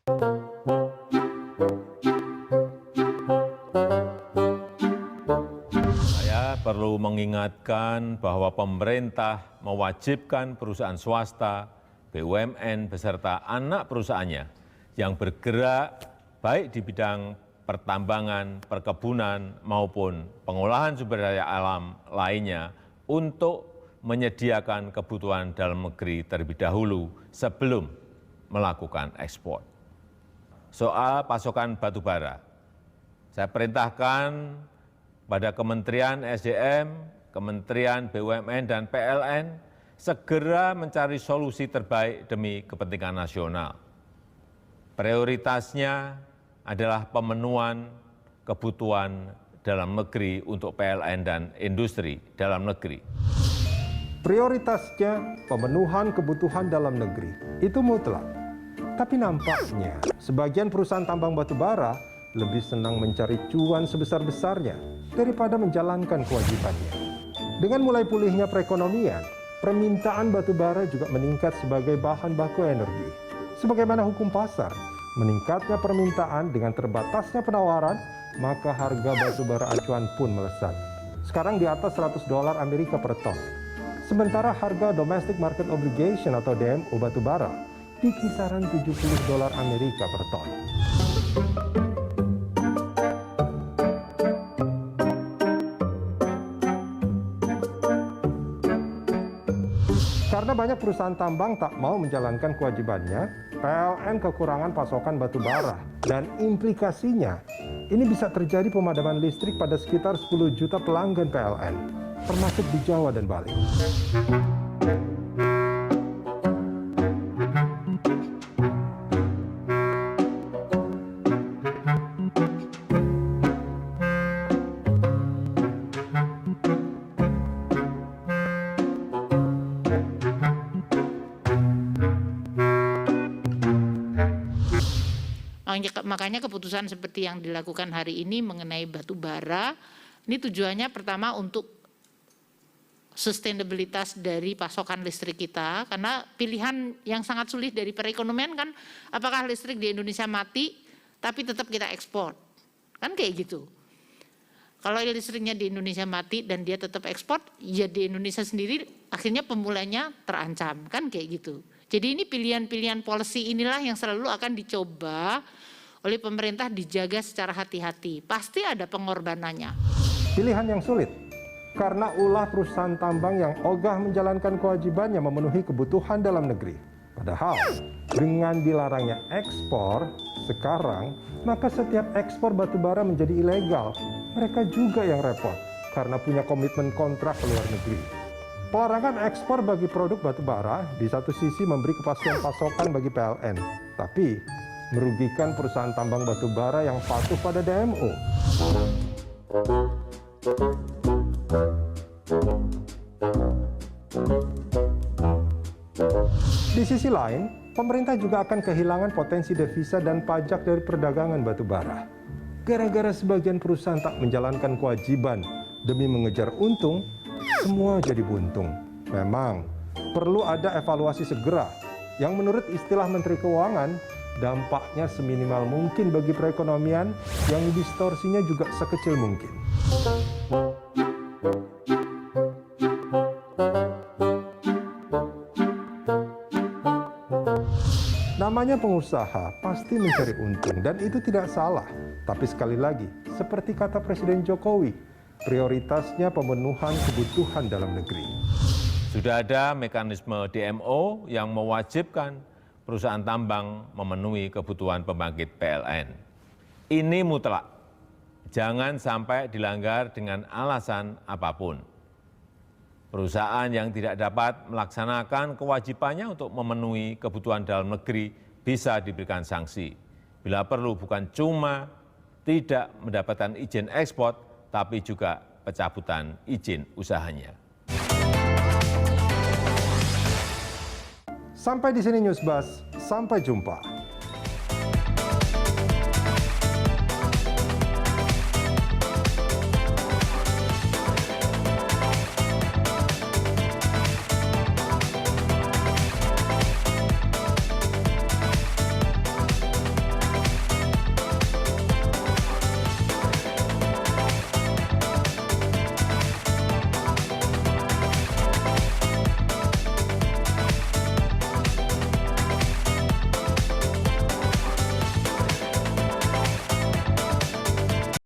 Saya perlu mengingatkan bahwa pemerintah mewajibkan perusahaan swasta, BUMN beserta anak perusahaannya yang bergerak baik di bidang pertambangan, perkebunan, maupun pengolahan sumber daya alam lainnya untuk menyediakan kebutuhan dalam negeri terlebih dahulu sebelum melakukan ekspor. Soal pasokan batu bara, saya perintahkan pada Kementerian SDM, Kementerian BUMN, dan PLN segera mencari solusi terbaik demi kepentingan nasional. Prioritasnya adalah pemenuhan kebutuhan dalam negeri untuk PLN dan industri dalam negeri. Prioritasnya pemenuhan kebutuhan dalam negeri, itu mutlak. Tapi nampaknya sebagian perusahaan tambang batu bara lebih senang mencari cuan sebesar-besarnya daripada menjalankan kewajibannya. Dengan mulai pulihnya perekonomian, permintaan batu bara juga meningkat sebagai bahan baku energi. Sebagaimana hukum pasar, meningkatnya permintaan dengan terbatasnya penawaran, maka harga batu bara acuan pun melesat. Sekarang di atas $100 Amerika per ton. Sementara harga Domestic Market Obligation atau DMO batu bara di kisaran $70 Amerika per ton. Karena banyak perusahaan tambang tak mau menjalankan kewajibannya, PLN kekurangan pasokan batu bara. Dan implikasinya, ini bisa terjadi pemadaman listrik pada sekitar 10 juta pelanggan PLN, termasuk di Jawa dan Bali. Makanya keputusan seperti yang dilakukan hari ini mengenai batu bara, ini tujuannya pertama untuk sustainabilitas dari pasokan listrik kita, karena pilihan yang sangat sulit dari perekonomian kan, apakah listrik di Indonesia mati, tapi tetap kita ekspor, kan kayak gitu. Kalau listriknya di Indonesia mati dan dia tetap ekspor, ya di Indonesia sendiri akhirnya pemulanya terancam, kan kayak gitu. Jadi ini pilihan-pilihan policy inilah yang selalu akan dicoba oleh pemerintah dijaga secara hati-hati. Pasti ada pengorbanannya. Pilihan yang sulit, karena ulah perusahaan tambang yang ogah menjalankan kewajibannya memenuhi kebutuhan dalam negeri. Padahal, dengan dilarangnya ekspor sekarang, maka setiap ekspor batu bara menjadi ilegal. Mereka juga yang repot, karena punya komitmen kontrak ke luar negeri. Pelarangan ekspor bagi produk batu bara di satu sisi memberi kepastian pasokan bagi PLN, tapi merugikan perusahaan tambang batu bara yang patuh pada DMO. Di sisi lain, pemerintah juga akan kehilangan potensi devisa dan pajak dari perdagangan batu bara. Gara-gara sebagian perusahaan tak menjalankan kewajiban demi mengejar untung, semua jadi buntung. Memang perlu ada evaluasi segera yang menurut istilah Menteri Keuangan, dampaknya seminimal mungkin bagi perekonomian yang distorsinya juga sekecil mungkin. Namanya pengusaha pasti mencari untung dan itu tidak salah. Tapi sekali lagi, seperti kata Presiden Jokowi, prioritasnya pemenuhan kebutuhan dalam negeri. Sudah ada mekanisme DMO yang mewajibkan perusahaan tambang memenuhi kebutuhan pembangkit PLN. Ini mutlak, jangan sampai dilanggar dengan alasan apapun. Perusahaan yang tidak dapat melaksanakan kewajibannya untuk memenuhi kebutuhan dalam negeri bisa diberikan sanksi. Bila perlu bukan cuma tidak mendapatkan izin ekspor, tapi juga pencabutan izin usahanya. Sampai di sini Newsbuzz, sampai jumpa.